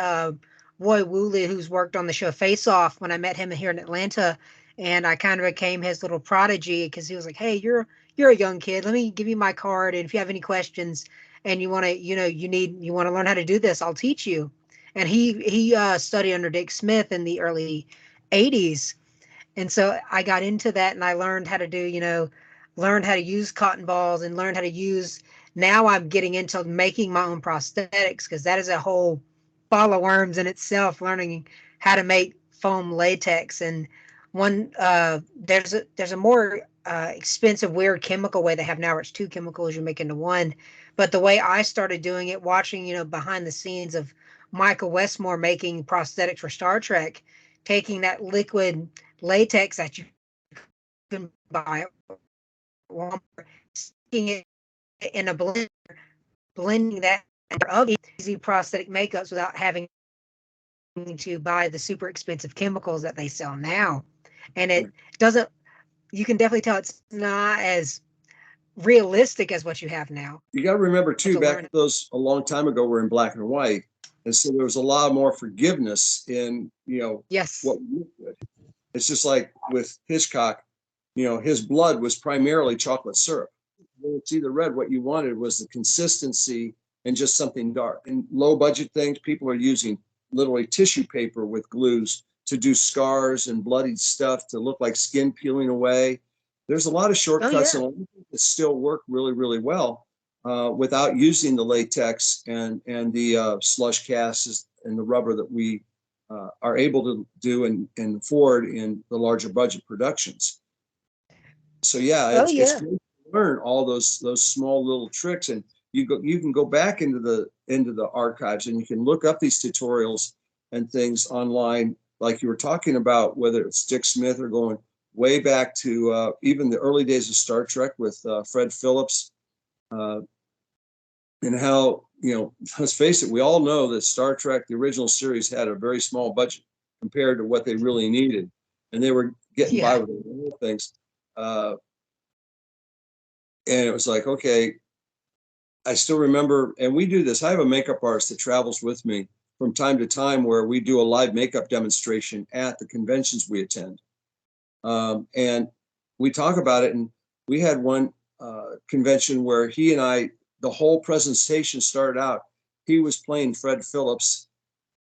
Roy Woolley, who's worked on the show Face Off, when I met him here in Atlanta. And I kind of became his little prodigy because he was like, hey, you're a young kid. Let me give you my card. And if you have any questions and you want to, you want to learn how to do this, I'll teach you. And he studied under Dick Smith in the early 80s, and so I got into that, and I learned how to learned how to use cotton balls and learned how to use. Now I'm getting into making my own prosthetics because that is a whole ball of worms in itself, learning how to make foam latex. And there's a more expensive, weird chemical way they have now where it's two chemicals you make into one. But the way I started doing it, watching, behind the scenes of Michael Westmore making prosthetics for Star Trek, taking that liquid latex that you can buy at Walmart, sticking it in a blender, blending that of easy prosthetic makeups without having to buy the super expensive chemicals that they sell now. And it doesn't, you can definitely tell it's not as realistic as what you have now. You got to remember too, To back learn. those a long time ago were in black and white, and so there was a lot more forgiveness in Yes. what we look good. It's just like with Hitchcock, his blood was primarily chocolate syrup. It's either red. What you wanted was the consistency and just something dark. And low budget things, people are using literally tissue paper with glues to do scars and bloodied stuff to look like skin peeling away. There's a lot of Oh shortcuts yeah. and that still work really, really well without using the latex and the slush casts and the rubber that we are able to do and afford in the larger budget productions. So yeah, Oh it's yeah. great to learn all those small little tricks, and you can go back into the archives and you can look up these tutorials and things online, like you were talking about, whether it's Dick Smith or going way back to even the early days of Star Trek with Fred Phillips, uh, and how let's face it, we all know that Star Trek, the original series, had a very small budget compared to what they really needed, and they were getting by Yeah. with little things. Uh, and it was like, okay, I still remember, and we do this. I have a makeup artist that travels with me from time to time where we do a live makeup demonstration at the conventions we attend. And we talk about it. And we had one convention where he and I, the whole presentation started out. he was playing Fred Phillips,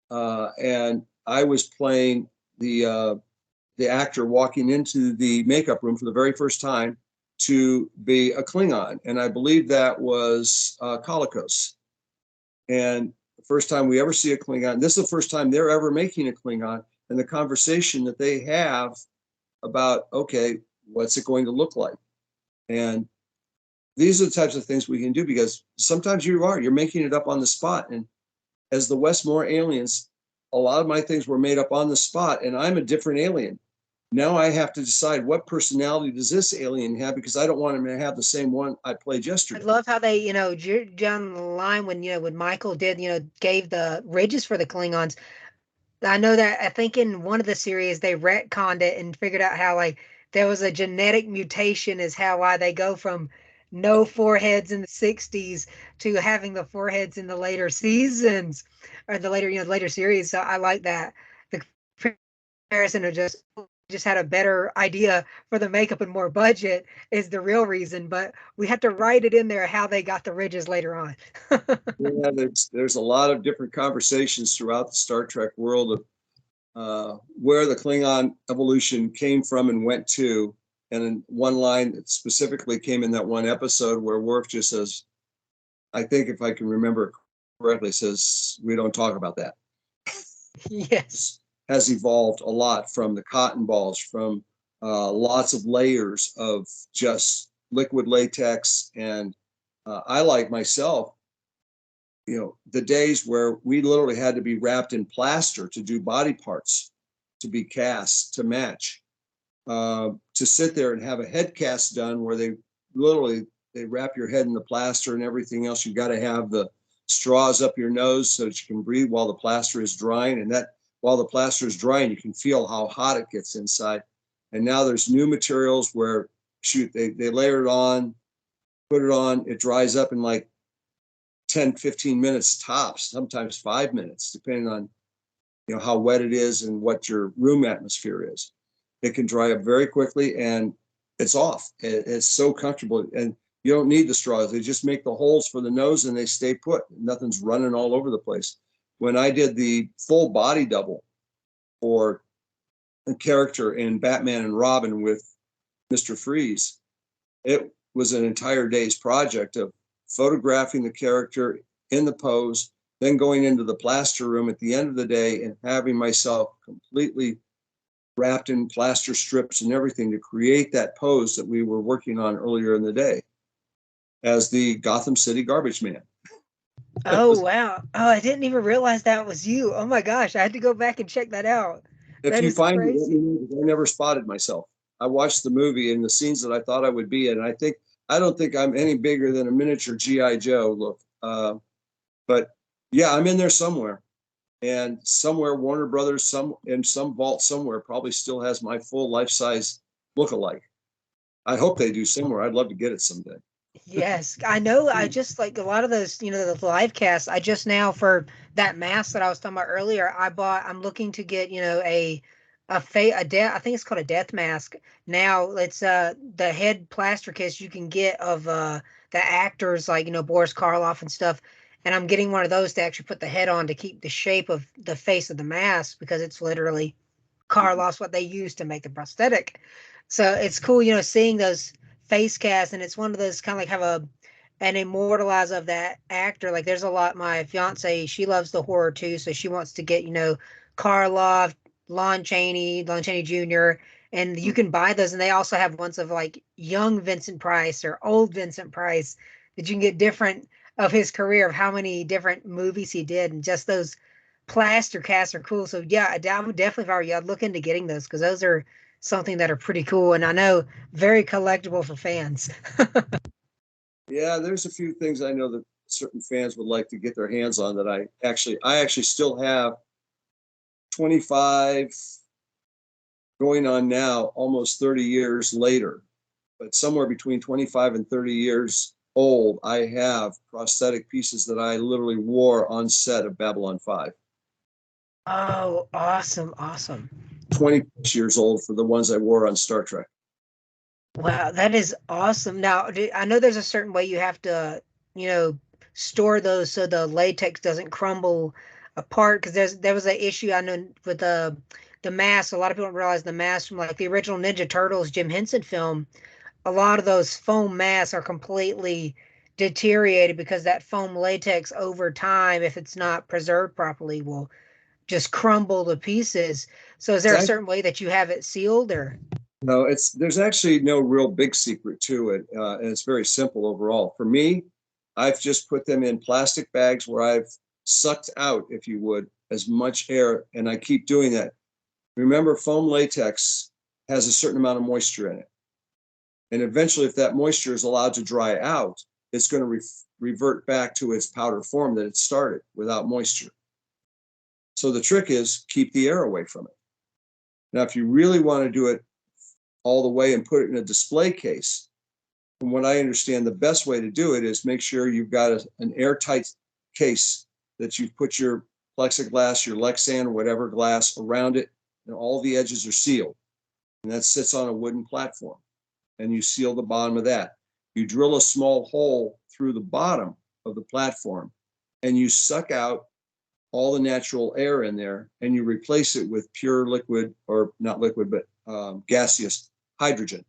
and I was playing the actor walking into the makeup room for the very first time to be a Klingon, and I believe that was Kalikos. And the first time we ever see a Klingon, this is the first time they're ever making a Klingon, and the conversation that they have about, okay, what's it going to look like? And these are the types of things we can do, because sometimes you're making it up on the spot. And as the Westmore aliens, a lot of my things were made up on the spot, and I'm a different alien. Now I have to decide, what personality does this alien have, because I don't want him to have the same one I played I yesterday. love how they, down the line when, when Michael did, gave the ridges for the Klingons. I know that I think in one of the series they retconned it and figured out how like there was a genetic mutation is how why they go from no foreheads in the 60s to having the foreheads in the later seasons or the later, later series. So I like that. The comparison of just had a better idea for the makeup and more budget is the real reason, but we had to write it in there how they got the ridges later on. Yeah, there's a lot of different conversations throughout the Star Trek world of where the Klingon evolution came from and went to. And in one line that specifically came in that one episode where Worf just says, I think if I can remember correctly, says, we don't talk about that. Yes. Has evolved a lot from the cotton balls, from lots of layers of just liquid latex. And I, like myself, the days where we literally had to be wrapped in plaster to do body parts, to be cast, to match, to sit there and have a head cast done where they wrap your head in the plaster and everything else. You got to have the straws up your nose so that you can breathe while the plaster is drying. And that while the plaster is drying, you can feel how hot it gets inside. And now there's new materials where they layer it on, put it on, it dries up in like 10, 15 minutes tops, sometimes 5 minutes, depending on how wet it is and what your room atmosphere is. It can dry up very quickly and it's off. It's so comfortable, and you don't need the straws. They just make the holes for the nose and they stay put. Nothing's running all over the place. When I did the full body double for a character in Batman and Robin with Mr. Freeze, it was an entire day's project of photographing the character in the pose, then going into the plaster room at the end of the day and having myself completely wrapped in plaster strips and everything to create that pose that we were working on earlier in the day as the Gotham City garbage man. Oh wow. Oh, I didn't even realize that was you. Oh my gosh, I had to go back and check that out. If That you is find me, let me crazy. know, because I never spotted myself. I watched the movie and the scenes that I thought I would be in. I don't think I'm any bigger than a miniature GI Joe look. But yeah, I'm in there somewhere. And somewhere Warner Brothers, some vault somewhere, probably still has my full life-size look-alike. I hope they do somewhere. I'd love to get it someday. Yes, I know. I just like a lot of those, the live casts. I just now for that mask that I was talking about earlier, I'm looking to get, a death. I think it's called a death mask. Now it's the head plaster cast you can get of the actors like Boris Karloff and stuff. And I'm getting one of those to actually put the head on to keep the shape of the face of the mask because it's literally Karloff's what they use to make the prosthetic. So it's cool, seeing those face casts, and it's one of those kind of like have an immortalize of that actor. Like there's a lot. My fiance, she loves the horror too, so she wants to get Karloff, Lon Chaney Jr. And you can buy those, and they also have ones of like young Vincent Price or old Vincent Price that you can get different of his career of how many different movies he did, and just those plaster casts are cool. So yeah, I would definitely, if I were you, I'd look into getting those because those are something that are pretty cool, and I know very collectible for fans. Yeah, there's a few things I know that certain fans would like to get their hands on that I actually still have 25 going on now, almost 30 years later, but somewhere between 25 and 30 years old, I have prosthetic pieces that I literally wore on set of Babylon 5. Oh, awesome, awesome. 20 years old for the ones I wore on Star Trek. Wow, that is awesome. Now, I know there's a certain way you have to, you know, store those so the latex doesn't crumble apart? Because there was an issue I know with the mask. A lot of people don't realize the mask from like the original Ninja Turtles Jim Henson film. A lot of those foam masks are completely deteriorated because that foam latex over time, if it's not preserved properly, will just crumble to pieces. So is there a certain way that you have it sealed or? No, there's actually no real big secret to it, and it's very simple overall. For me, I've just put them in plastic bags where I've sucked out, if you would, as much air, and I keep doing that. Remember, foam latex has a certain amount of moisture in it, and eventually, if that moisture is allowed to dry out, it's going to revert back to its powder form that it started without moisture. So the trick is keep the air away from it. Now, if you really want to do it all the way and put it in a display case, from what I understand, the best way to do it is make sure you've got an airtight case that you've put your plexiglass, your Lexan, whatever glass around it, and all the edges are sealed. And that sits on a wooden platform. And you seal the bottom of that. You drill a small hole through the bottom of the platform, and you suck out all the natural air in there, and you replace it with pure liquid, or not liquid, but gaseous hydrogen,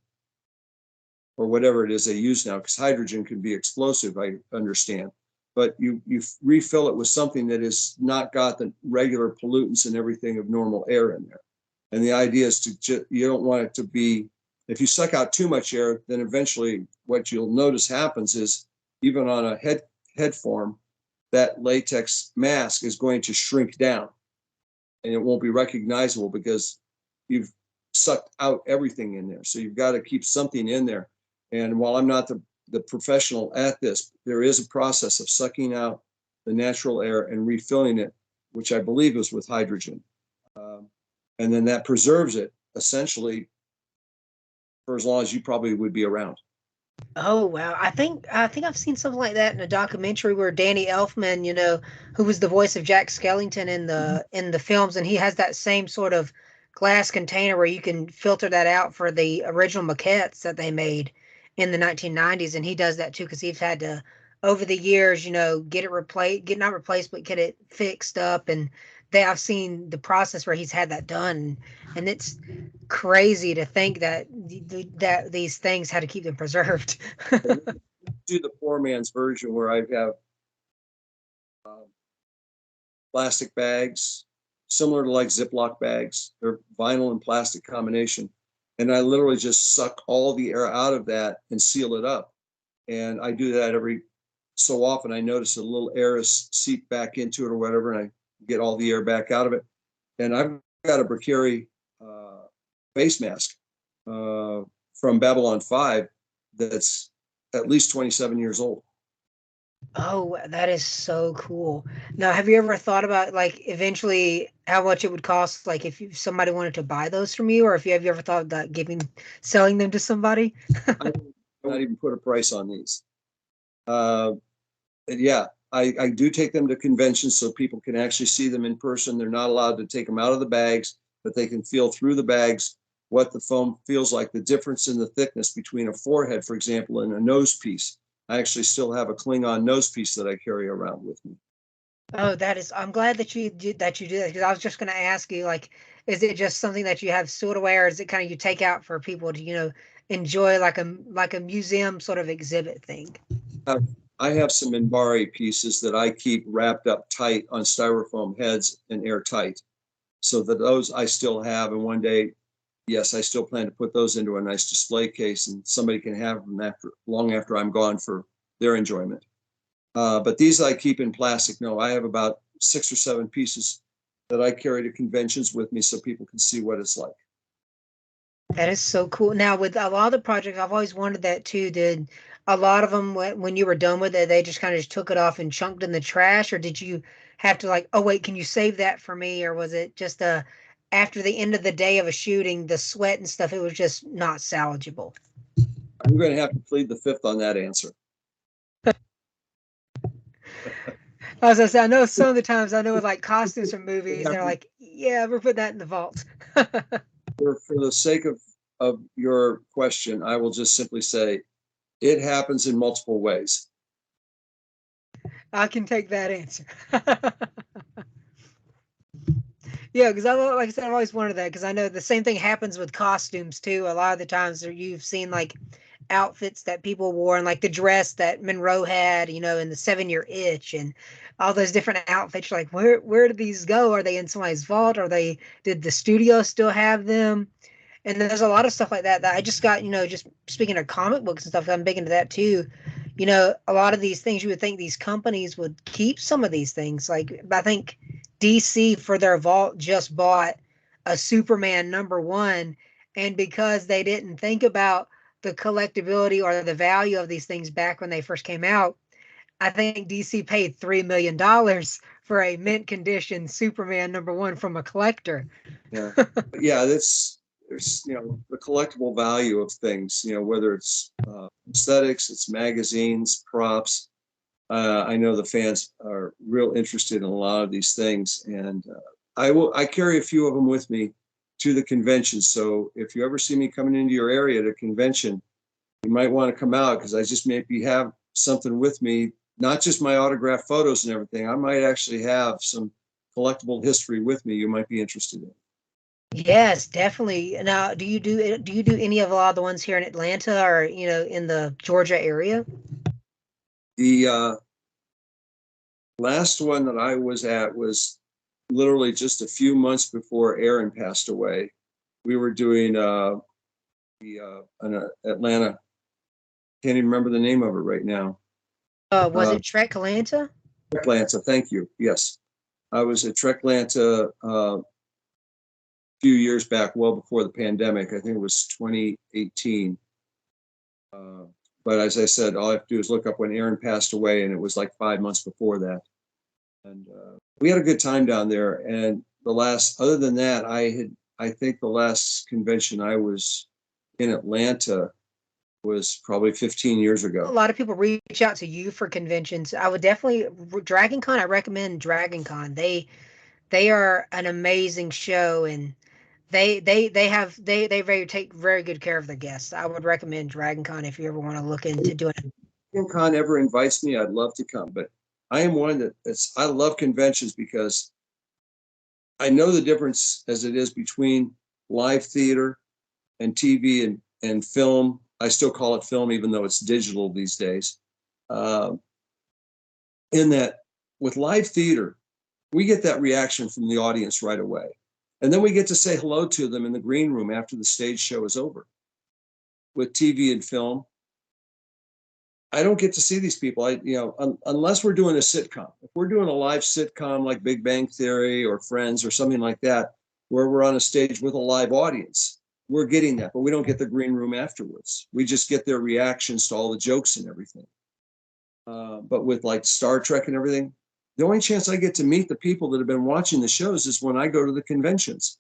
or whatever it is they use now, because hydrogen can be explosive, I understand. But you refill it with something that has not got the regular pollutants and everything of normal air in there. And the idea is you don't want it to be, if you suck out too much air, then eventually what you'll notice happens is, even on a head form, that latex mask is going to shrink down and it won't be recognizable because you've sucked out everything in there. So you've got to keep something in there. And while I'm not the professional at this, there is a process of sucking out the natural air and refilling it, which I believe is with hydrogen. And then that preserves it essentially for as long as you probably would be around. Oh wow. I think I've seen something like that in a documentary where Danny Elfman, who was the voice of Jack Skellington in the films, and he has that same sort of glass container where you can filter that out for the original maquettes that they made in the 1990s, and he does that too because he's had to over the years, get it replaced, get not replaced, but get it fixed up, and I've seen the process where he's had that done, and it's crazy to think that that these things had to keep them preserved. Do the poor man's version where I have plastic bags, similar to like Ziploc bags. They're vinyl and plastic combination. And I literally just suck all the air out of that and seal it up. And I do that every so often. I notice a little air is seeped back into it or whatever, and I get all the air back out of it. And I've got a Bracari face mask from Babylon 5 that's at least 27 years old. Oh, that is so cool. Now, have you ever thought about like eventually how much it would cost, like if somebody wanted to buy those from you, or if have you ever thought about selling them to somebody? I not even put a price on these. Yeah, I do take them to conventions so people can actually see them in person. They're not allowed to take them out of the bags, but they can feel through the bags what the foam feels like, the difference in the thickness between a forehead, for example, and a nose piece. I actually still have a Klingon nose piece that I carry around with me. Oh, I'm glad that you do that because I was just going to ask you, like, is it just something that you have stored away, or is it kind of you take out for people to, enjoy like a museum sort of exhibit thing? I have some Minbari pieces that I keep wrapped up tight on styrofoam heads and airtight, so that those I still have. And one day, yes, I still plan to put those into a nice display case, and somebody can have them long after I'm gone for their enjoyment. But these I keep in plastic. No, I have about 6 or 7 pieces that I carry to conventions with me so people can see what it's like. That is so cool. Now, with a lot of the projects, I've always wondered that too. Did a lot of them, when you were done with it, they just kind of just took it off and chunked in the trash, or did you have to like, oh wait, can you save that for me, or was it just after the end of the day of a shooting, the sweat and stuff, it was just not salvageable? I'm going to have to plead the fifth on that answer. As I said, I know some of the times I know with like costumes from movies, they're like, yeah, we're putting that in the vault. For the sake of your question, I will just simply say it happens in multiple ways. I can take that answer. Yeah, because like I said, I've always wanted that because I know the same thing happens with costumes too. A lot of the times you've seen like outfits that people wore and like the dress that Monroe had, in the 7 Year Itch and all those different outfits. You're like, where did these go? Are they in somebody's vault? Did the studio still have them? And there's a lot of stuff like that I just got, just speaking of comic books and stuff, I'm big into that too. A lot of these things you would think these companies would keep some of these things. Like I think DC for their vault just bought a Superman #1, and because they didn't think about the collectability or the value of these things back when they first came out, I think DC paid $3 million for a mint condition Superman #1 from a collector. Yeah. Yeah, there's the collectible value of things, whether it's aesthetics, it's magazines, props. I know the fans are real interested in a lot of these things, and I carry a few of them with me to the convention. So if you ever see me coming into your area at a convention, you might want to come out because I just maybe have something with me, not just my autographed photos and everything. I might actually have some collectible history with me you might be interested in. Yes, definitely. Now, do you do any of a lot of the ones here in Atlanta or in the Georgia area? The last one that I was at was literally just a few months before Aaron passed away. We were doing an Atlanta. Can't even remember the name of it right now. Was it Trek Atlanta? Atlanta, thank you. Yes, I was at Trek Atlanta a few years back, well before the pandemic. I think it was 2018. Uh, but as I said, all I have to do is look up when Aaron passed away, and it was like 5 months before that. And we had a good time down there. And other than that, I think the last convention I was in Atlanta was probably 15 years A ago. lot of people reach out to you for conventions. I would definitely Dragon Con. I recommend Dragon Con. They are an amazing show, and they very take very good care of their guests. I would recommend Dragon Con if you ever want to look into doing it. If Con ever invites me, I'd love to come. But I am one I love conventions because I know the difference as it is between live theater and TV and film. I still call it film, even though it's digital these days. Uh, in that, with live theater, we get that reaction from the audience right away. And then we get to say hello to them in the green room after the stage show is over. With TV and film, I don't get to see these people. Unless we're doing a sitcom. If we're doing a live sitcom like Big Bang Theory or Friends or something like that, where we're on a stage with a live audience, we're getting that, but we don't get the green room afterwards. We just get their reactions to all the jokes and everything. But with like Star Trek and everything, the only chance I get to meet the people that have been watching the shows is when I go to the conventions.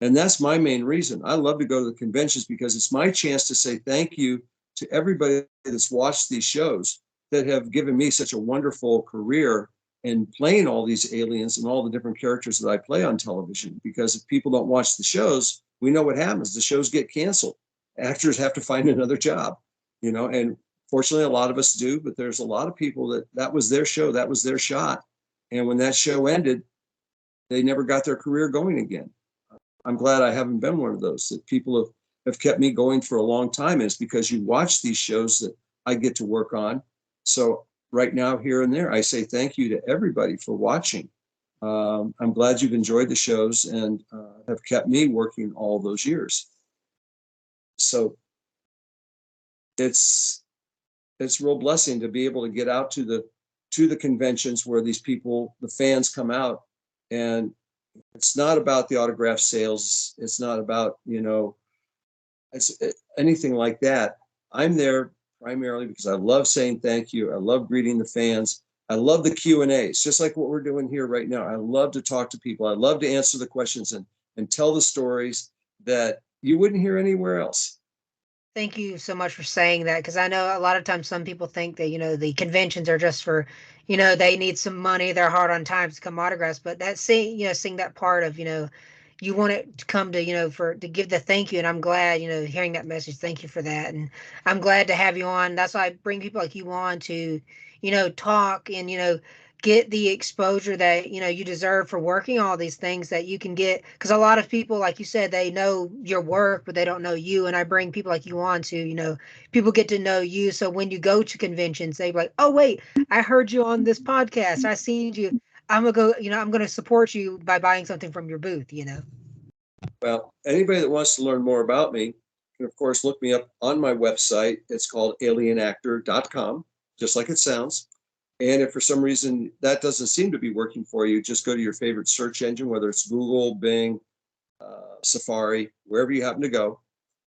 And that's my main reason. I love to go to the conventions because it's my chance to say thank you to everybody that's watched these shows that have given me such a wonderful career in playing all these aliens and all the different characters that I play on television. Because if people don't watch the shows, we know what happens. The shows get canceled. Actors have to find another job, and fortunately, a lot of us do, but there's a lot of people that was their show, that was their shot. And when that show ended, they never got their career going again. I'm glad I haven't been one of those, that people have kept me going for a long time. And it's because you watch these shows that I get to work on. So right now, here and there, I say thank you to everybody for watching. I'm glad you've enjoyed the shows and have kept me working all those years. So it's a real blessing to be able to get out to the conventions where these people, the fans, come out. And it's not about the autograph sales. It's not about, anything like that. I'm there primarily because I love saying thank you. I love greeting the fans. I love the Q&As, just like what we're doing here right now. I love to talk to people. I love to answer the questions and tell the stories that you wouldn't hear anywhere else. Thank you so much for saying that because I know a lot of times some people think that the conventions are just for they need some money, they're hard on times to come autographs, but that seeing that part of you want it to come to, for to give the thank you. And I'm glad, hearing that message. Thank you for that. And I'm glad to have you on. That's why I bring people like you on to, talk and, get the exposure that, you deserve for working all these things that you can get. Because a lot of people, like you said, they know your work, but they don't know you. And I bring people like you on to, people get to know you. So when you go to conventions, they be like, oh, wait, I heard you on this podcast. I seen you. I'm gonna go, I'm gonna support you by buying something from your booth. Well, anybody that wants to learn more about me can, of course, look me up on my website. It's called alienactor.com, just like it sounds. And if for some reason that doesn't seem to be working for you, just go to your favorite search engine, whether it's Google, Bing, Safari, wherever you happen to go,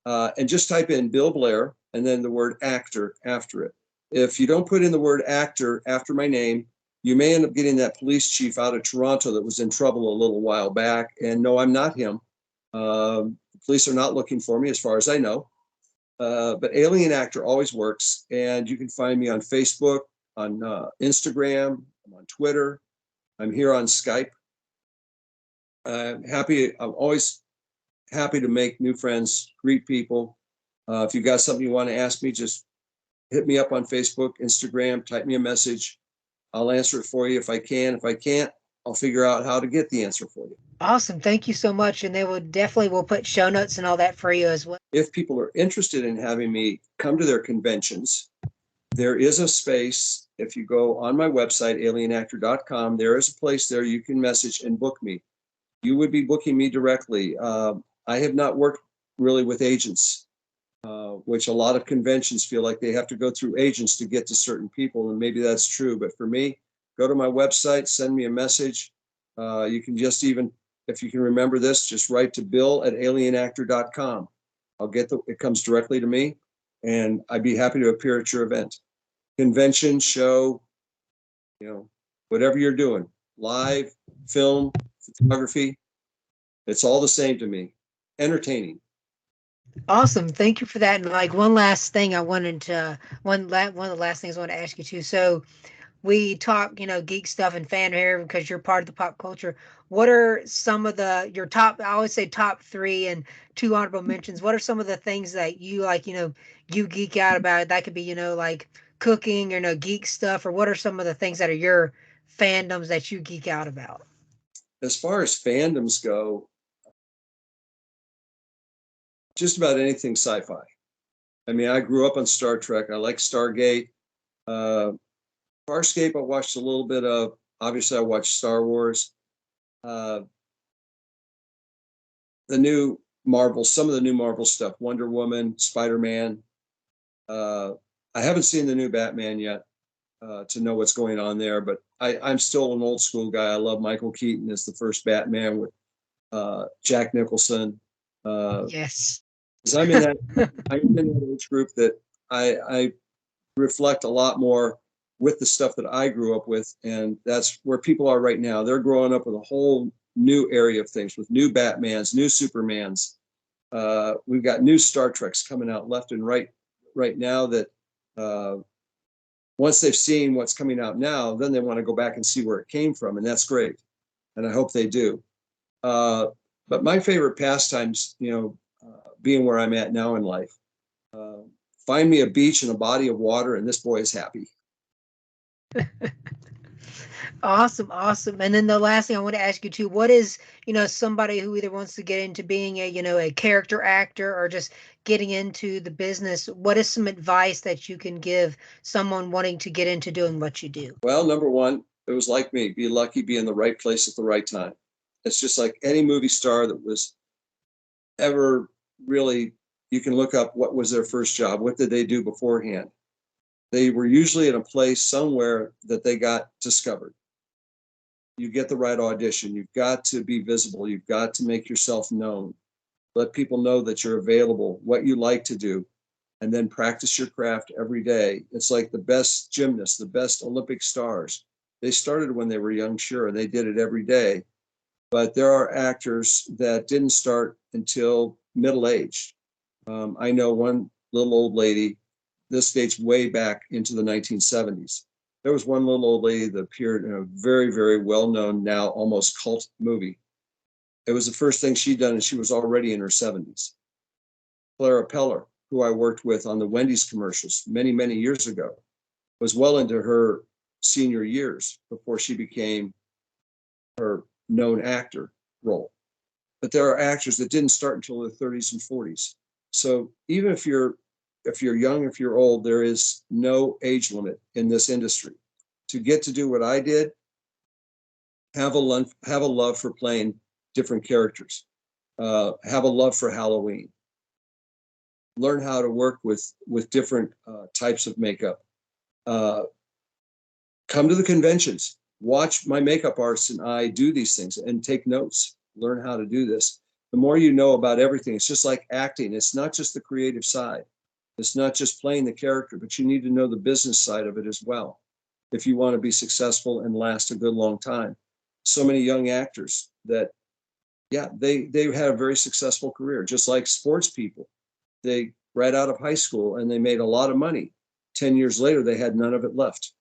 and just type in Bill Blair and then the word actor after it. If you don't put in the word actor after my name, you may end up getting that police chief out of Toronto that was in trouble a little while back. And no, I'm not him. The police are not looking for me as far as I know. But Alien Actor always works. And you can find me on Facebook, on Instagram, I'm on Twitter. I'm here on Skype. I'm always happy to make new friends, greet people. If you've got something you want to ask me, just hit me up on Facebook, Instagram, type me a message. I'll answer it for you if I can. If I can't, I'll figure out how to get the answer for you. Awesome. Thank you so much. And they will definitely will put show notes and all that for you as well. If people are interested in having me come to their conventions, there is a space. If you go on my website, alienactor.com, there is a place there you can message and book me. You would be booking me directly. I have not worked really with agents, which a lot of conventions feel like they have to go through agents to get to certain people, and maybe that's true. But for me, go to my website, send me a message. You can just even, if you can remember this, just write to bill@alienactor.com. It comes directly to me, and I'd be happy to appear at your event, convention, show, whatever you're doing, live, film, photography. It's all the same to me. Entertaining. Awesome. Thank you for that. And like one last thing I wanted to one of the last things I want to ask you too. So we talk, geek stuff and fan here because you're part of the pop culture. What are some of your top, I always say top three and two honorable mentions. What are some of the things that you like, you geek out about? That could be, like cooking or geek stuff, or what are some of the things that are your fandoms that you geek out about? As far as fandoms go, just about anything sci-fi. I mean, I grew up on Star Trek. I like Stargate. Uh, Farscape, I watched a little bit of. Obviously, I watched Star Wars. Uh, the new Marvel, some of the new Marvel stuff, Wonder Woman, Spider-Man. Uh, I haven't seen the new Batman yet to know what's going on there, but I'm still an old school guy. I love Michael Keaton as the first Batman with Jack Nicholson. Yes. Because I'm in that age group that I reflect a lot more with the stuff that I grew up with, and that's where people are right now. They're growing up with a whole new area of things, with new Batmans, new Supermans. We've got new Star Treks coming out left and right now that once they've seen what's coming out now, then they want to go back and see where it came from, and that's great. And I hope they do. But my favorite pastimes, being where I'm at now in life, find me a beach and a body of water, and this boy is happy. Awesome, awesome. And then the last thing I want to ask you too, what is, somebody who either wants to get into being a, a character actor or just getting into the business, what is some advice that you can give someone wanting to get into doing what you do? Well, number one, it was like me, be lucky, be in the right place at the right time. It's just like any movie star that was ever really, you can look up what was their first job, what did they do beforehand. They were usually in a place somewhere that they got discovered. You get the right audition. You've got to be visible. You've got to make yourself known. Let people know that you're available, what you like to do, and then practice your craft every day. It's like the best gymnasts, the best Olympic stars. They started when they were young, sure, and they did it every day. But there are actors that didn't start until middle-aged. I know one little old lady, this dates way back into the 1970s. There was one little old lady that appeared in a very, very well-known, now almost cult movie. It was the first thing she'd done, and she was already in her 70s. Clara Peller, who I worked with on the Wendy's commercials many, many years ago, was well into her senior years before she became her known actor role. But there are actors that didn't start until their 30s and 40s. So even if you're young, if you're old, there is no age limit in this industry. To get to do what I did, have a love for playing different characters, have a love for Halloween, learn how to work with different types of makeup. Come to the conventions, watch my makeup artists and I do these things and take notes, learn how to do this. The more you know about everything, it's just like acting. It's not just the creative side. It's not just playing the character, but you need to know the business side of it as well if you want to be successful and last a good long time. So many young actors that, yeah, they had a very successful career, just like sports people. They right out of high school and they made a lot of money. 10 years later, they had none of it left.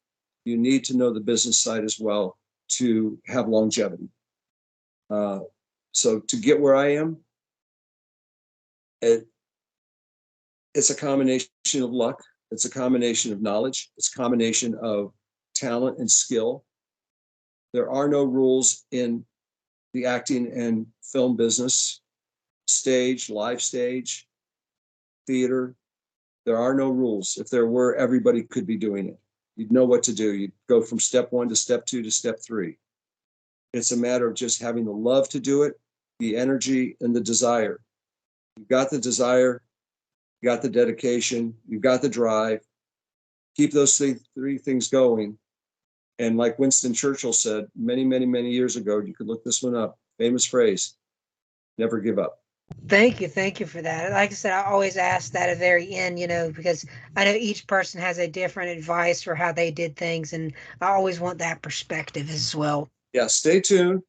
You need to know the business side as well to have longevity. So to get where I am, it's a combination of luck. It's a combination of knowledge. It's a combination of talent and skill. There are no rules in the acting and film business, stage, live stage, theater. There are no rules. If there were, everybody could be doing it. You'd know what to do. You'd go from step 1 to step 2 to step 3. It's a matter of just having the love to do it, the energy, and the desire. You've got the desire, you got the dedication, you've got the drive. Keep those three things going. And like Winston Churchill said many, many, many years ago, you could look this one up, famous phrase, never give up. Thank you for that. Like I said, I always ask that at the very end, because I know each person has a different advice for how they did things, and I always want that perspective as well. Yeah, stay tuned.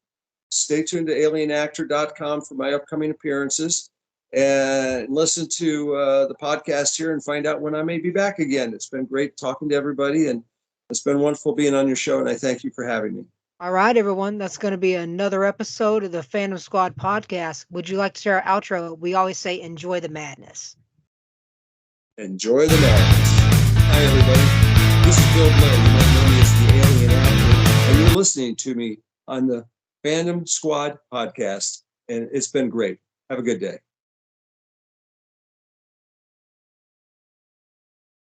Stay tuned to alienactor.com for my upcoming appearances, and listen to the podcast here and find out when I may be back again. It's been great talking to everybody, and it's been wonderful being on your show, and I thank you for having me. All right, everyone. That's going to be another episode of the Fandom Squad podcast. Would you like to share our outro? We always say, enjoy the madness. Enjoy the madness. Hi, everybody. This is Bill Blair. You might know me as the Alien Actor, and you're listening to me on the Fandom Squad podcast, and it's been great. Have a good day.